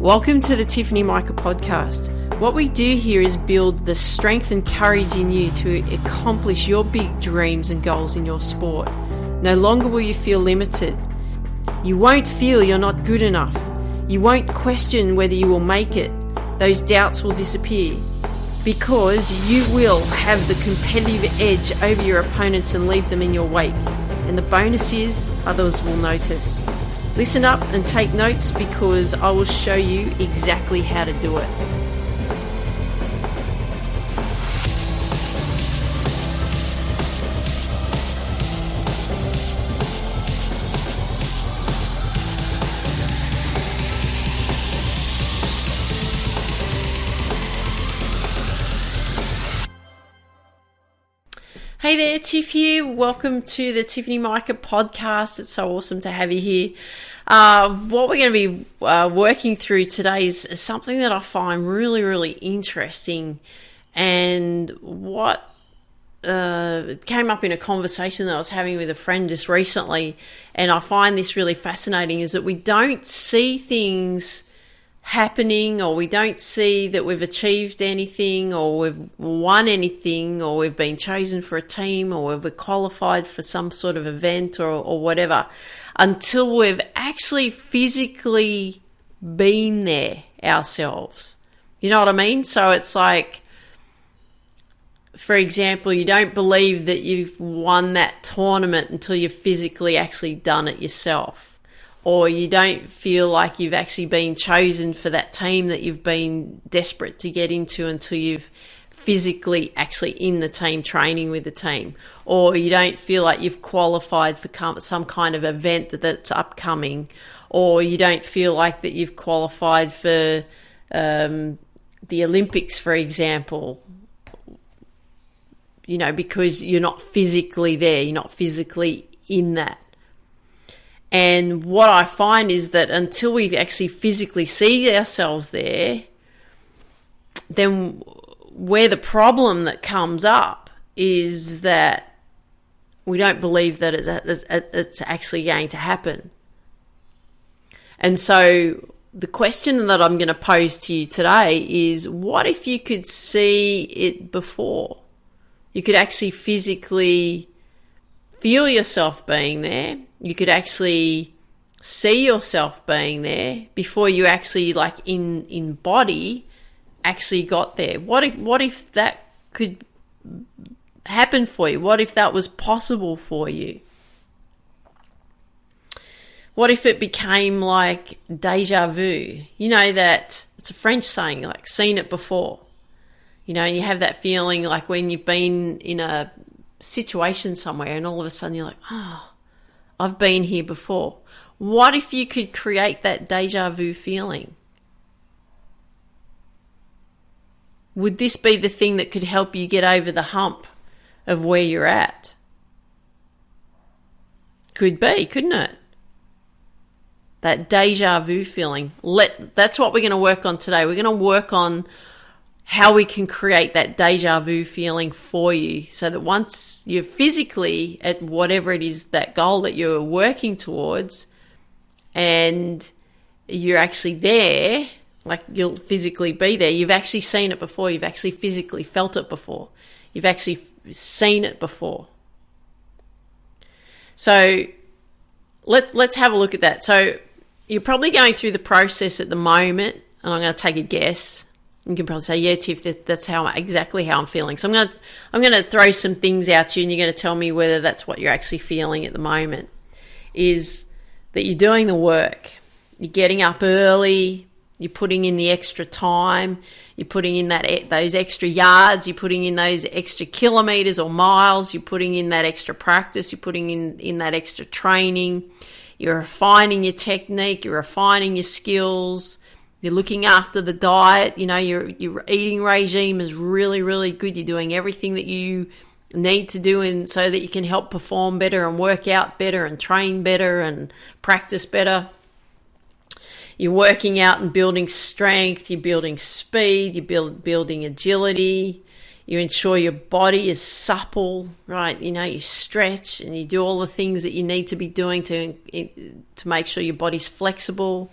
Welcome to the Tiffany Micah podcast. What we do here is build the strength and courage in you to accomplish your big dreams and goals in your sport. No longer will you feel limited. You won't feel you're not good enough. You won't question whether you will make it. Those doubts will disappear because you will have the competitive edge over your opponents and leave them in your wake. And the bonus is others will notice. Listen up and take notes because I will show you exactly how to do it. Hey there, Tiff here. Welcome to the Tiffany Micah podcast. It's so awesome to have you here. What we're going to be working through today is something that I find really, really interesting, and what came up in a conversation that I was having with a friend just recently, and I find this really fascinating, is that we don't see things happening, or we don't see that we've achieved anything, or we've won anything, or we've been chosen for a team, or we've qualified for some sort of event or whatever, until we've actually physically been there ourselves. You know what I mean? So it's like, for example, you don't believe that you've won that tournament until you've physically actually done it yourself. Or you don't feel like you've actually been chosen for that team that you've been desperate to get into until you've physically actually in the team, training with the team. Or you don't feel like you've qualified for some kind of event that's upcoming. Or you don't feel like that you've qualified for the Olympics, for example. You know, because you're not physically there, you're not physically in that. And what I find is that until we actually physically see ourselves there, then where the problem that comes up is that we don't believe that it's actually going to happen. And so the question that I'm going to pose to you today is, what if you could see it before? You could actually physically feel yourself being there. You could actually see yourself being there before you actually, like in body, actually got there. What if that could happen for you? What if that was possible for you? What if it became like deja vu? You know, that it's a French saying, like seen it before. You know, and you have that feeling like when you've been in a situation somewhere and all of a sudden you're like, oh, I've been here before. What if you could create that deja vu feeling? Would this be the thing that could help you get over the hump of where you're at? Could be, couldn't it? That deja vu feeling. That's what we're going to work on today. We're going to work on how we can create that deja vu feeling for you, so that once you're physically at whatever it is, that goal that you're working towards, and you're actually there, like you'll physically be there, you've actually seen it before, you've actually physically felt it before, you've actually seen it before. So let's have a look at that. So you're probably going through the process at the moment, and I'm going to take a guess. You can probably say, yeah, Tiff, that's exactly how I'm feeling. So I'm going to throw some things out to you, and you're going to tell me whether that's what you're actually feeling at the moment. Is that you're doing the work. You're getting up early. You're putting in the extra time. You're putting in those extra yards. You're putting in those extra kilometers or miles. You're putting in that extra practice. You're putting in that extra training. You're refining your technique. You're refining your skills. You're looking after the diet. You know, your eating regime is really, really good. You're doing everything that you need to do so that you can help perform better and work out better and train better and practice better. You're working out and building strength. You're building speed. You're building agility. You ensure your body is supple, right? You know, you stretch and you do all the things that you need to be doing to make sure your body's flexible.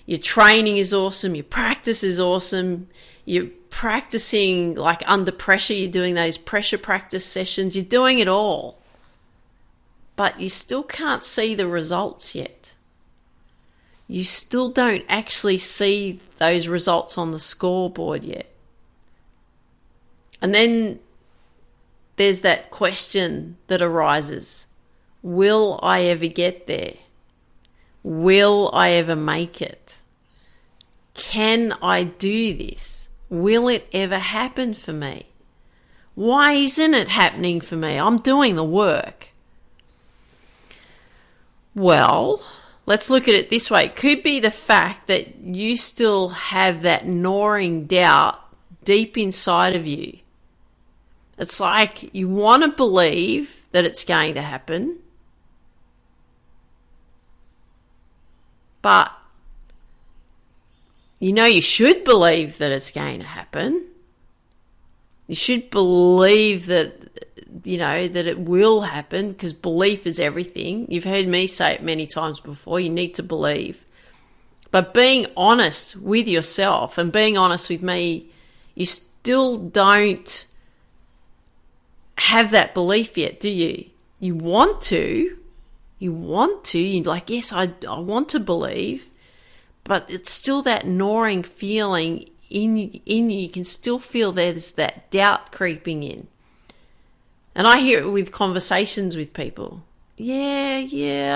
Your training is awesome. Your practice is awesome. You're practicing like under pressure. You're doing those pressure practice sessions. You're doing it all. But you still can't see the results yet. You still don't actually see those results on the scoreboard yet. And then there's that question that arises. Will I ever get there? Will I ever make it? Can I do this? Will it ever happen for me? Why isn't it happening for me? I'm doing the work. Well, let's look at it this way. It could be the fact that you still have that gnawing doubt deep inside of you. It's like you want to believe that it's going to happen, but you should believe that it's going to happen. You should believe that, that it will happen, because belief is everything. You've heard me say it many times before. You need to believe. But being honest with yourself and being honest with me, you still don't have that belief yet, do you? You want to. You're like, yes, I want to believe, but it's still that gnawing feeling in you. You can still feel there's that doubt creeping in. And I hear it with conversations with people. Yeah,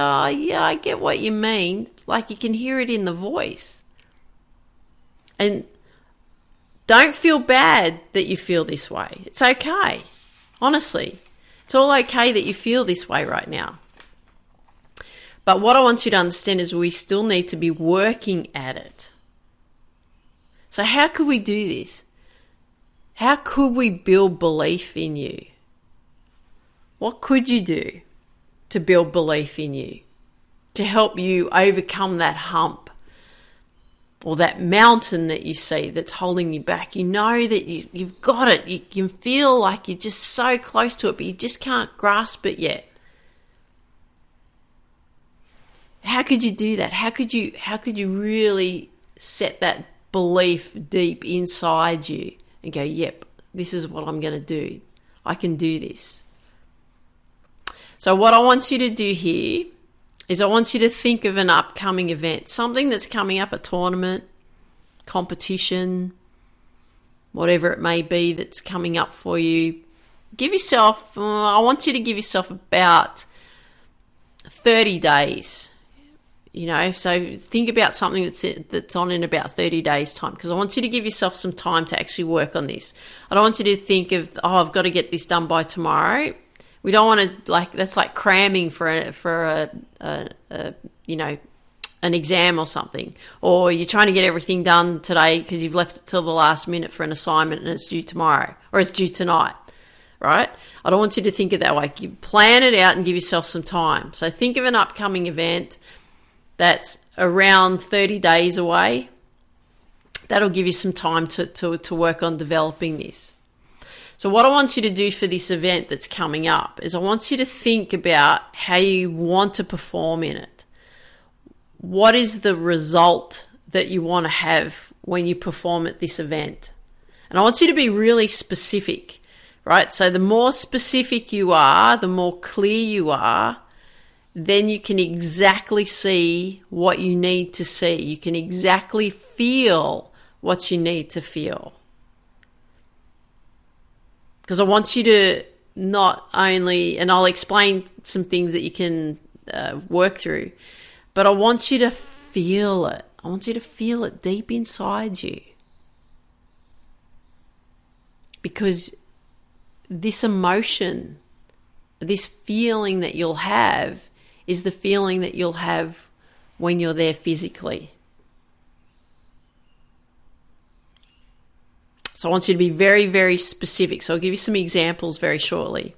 I get what you mean. Like, you can hear it in the voice. And don't feel bad that you feel this way. It's okay. Honestly, it's all okay that you feel this way right now. But what I want you to understand is we still need to be working at it. So how could we do this? How could we build belief in you? What could you do to build belief in you, to help you overcome that hump or that mountain that you see that's holding you back? You know that you've got it. You can feel like you're just so close to it, but you just can't grasp it yet. How could you do that? How could you really set that belief deep inside you and go, yep, this is what I'm going to do. I can do this. So what I want you to do here is I want you to think of an upcoming event, something that's coming up, a tournament, competition, whatever it may be that's coming up for you. I want you to give yourself about 30 days. So think about something that's on in about 30 days' time, because I want you to give yourself some time to actually work on this. I don't want you to think of, I've got to get this done by tomorrow. We don't want to, that's like cramming for an exam or something, or you're trying to get everything done today because you've left it till the last minute for an assignment and it's due tomorrow or it's due tonight, right? I don't want you to think of that way. You plan it out and give yourself some time. So think of an upcoming event that's around 30 days away. That'll give you some time to work on developing this. So what I want you to do for this event that's coming up is I want you to think about how you want to perform in it. What is the result that you want to have when you perform at this event? And I want you to be really specific, right? So the more specific you are, the more clear you are, then you can exactly see what you need to see. You can exactly feel what you need to feel. Because I want you to not only, and I'll explain some things that you can work through, but I want you to feel it. I want you to feel it deep inside you. Because this emotion, this feeling that you'll have is the feeling that you'll have when you're there physically. So I want you to be very, very specific. So I'll give you some examples very shortly.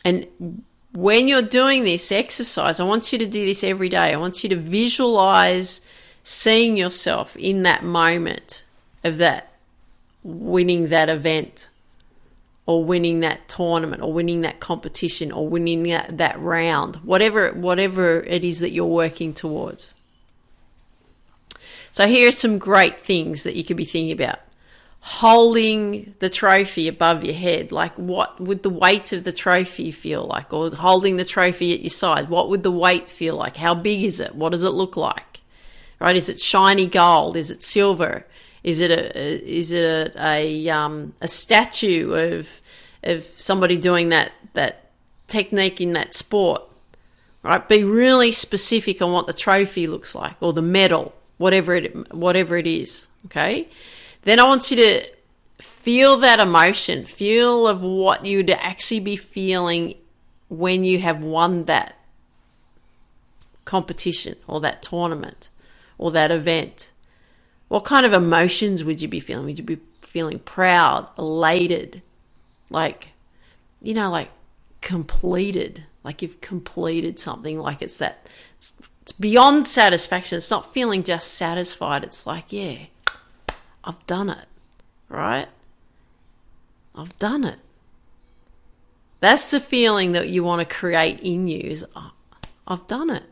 And when you're doing this exercise, I want you to do this every day. I want you to visualize seeing yourself in that moment of that, winning that event or winning that tournament or winning that competition or winning that round, whatever it is that you're working towards. So here are some great things that you could be thinking about. Holding the trophy above your head, like what would the weight of the trophy feel like? Or holding the trophy at your side, what would the weight feel like? How big is it? What does it look like? Right? Is it shiny gold? Is it silver? Is it a statue of somebody doing that technique in that sport? Right? Be really specific on what the trophy looks like, or the medal, whatever it is. Okay. Then I want you to feel that emotion, feel of what you would actually be feeling when you have won that competition or that tournament or that event. What kind of emotions would you be feeling? Would you be feeling proud, elated, like completed, like you've completed something, like it's beyond satisfaction. It's not feeling just satisfied. It's like, yeah, I've done it, right? I've done it. That's the feeling that you want to create in you, is I've done it.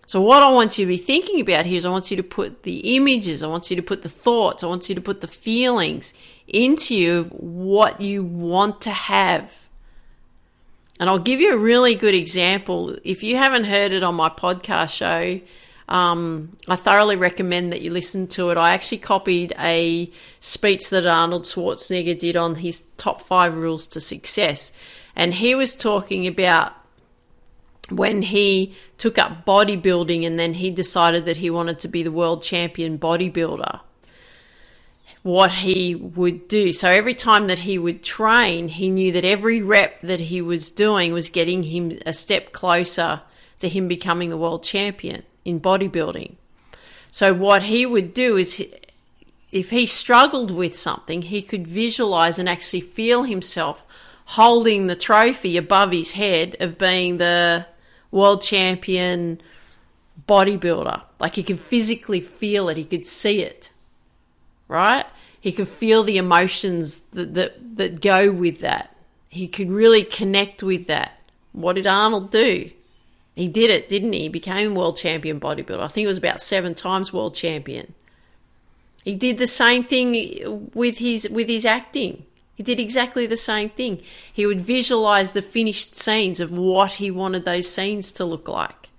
So what I want you to be thinking about here is I want you to put the images, I want you to put the thoughts, I want you to put the feelings into you of what you want to have. And I'll give you a really good example. If you haven't heard it on my podcast show, I thoroughly recommend that you listen to it. I actually copied a speech that Arnold Schwarzenegger did on his top 5 rules to success. And he was talking about when he took up bodybuilding and then he decided that he wanted to be the world champion bodybuilder, what he would do. So every time that he would train, he knew that every rep that he was doing was getting him a step closer to him becoming the world champion in bodybuilding. So what he would do is, if he struggled with something, he could visualize and actually feel himself holding the trophy above his head of being the world champion bodybuilder. Like he could physically feel it. He could see it, right? He could feel the emotions that go with that. He could really connect with that. What did Arnold do? He did it, didn't he? He became world champion bodybuilder. I think it was about 7 times world champion. He did the same thing with his acting. He did exactly the same thing. He would visualize the finished scenes of what he wanted those scenes to look like.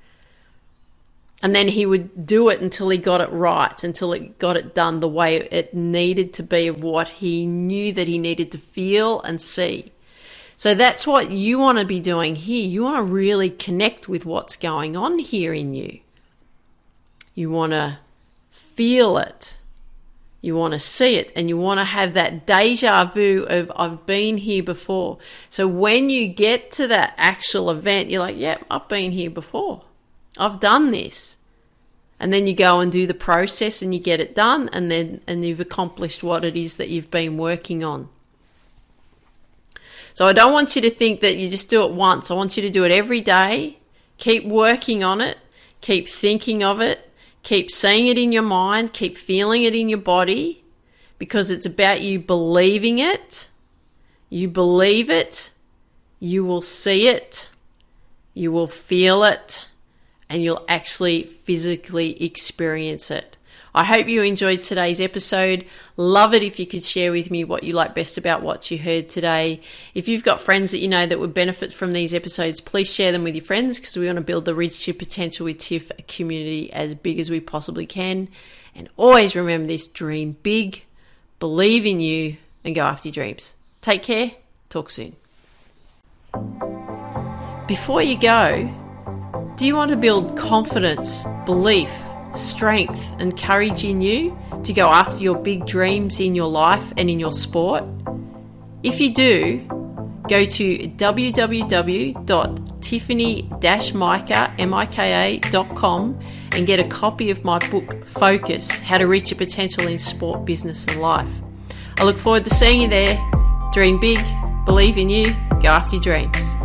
And then he would do it until he got it right, until it got it done the way it needed to be, of what he knew that he needed to feel and see. So that's what you want to be doing here. You want to really connect with what's going on here in you. You want to feel it. You want to see it, and you want to have that deja vu of I've been here before. So when you get to that actual event, you're like, yep, I've been here before. I've done this. And then you go and do the process and you get it done, and you've accomplished what it is that you've been working on. So I don't want you to think that you just do it once. I want you to do it every day. Keep working on it. Keep thinking of it. Keep seeing it in your mind. Keep feeling it in your body, because it's about you believing it. You believe it. You will see it. You will feel it. And you'll actually physically experience it. I hope you enjoyed today's episode. Love it if you could share with me what you like best about what you heard today. If you've got friends that you know that would benefit from these episodes, please share them with your friends, because we want to build the Reach Your Potential with Tiff community as big as we possibly can. And always remember this: dream big, believe in you, and go after your dreams. Take care. Talk soon. Before you go, do you want to build confidence, belief, strength and courage in you to go after your big dreams in your life and in your sport? If you do, go to www.tiffany-mika.com and get a copy of my book, Focus: How to Reach Your Potential in Sport, Business and Life. I look forward to seeing you there. Dream big, believe in you, go after your dreams.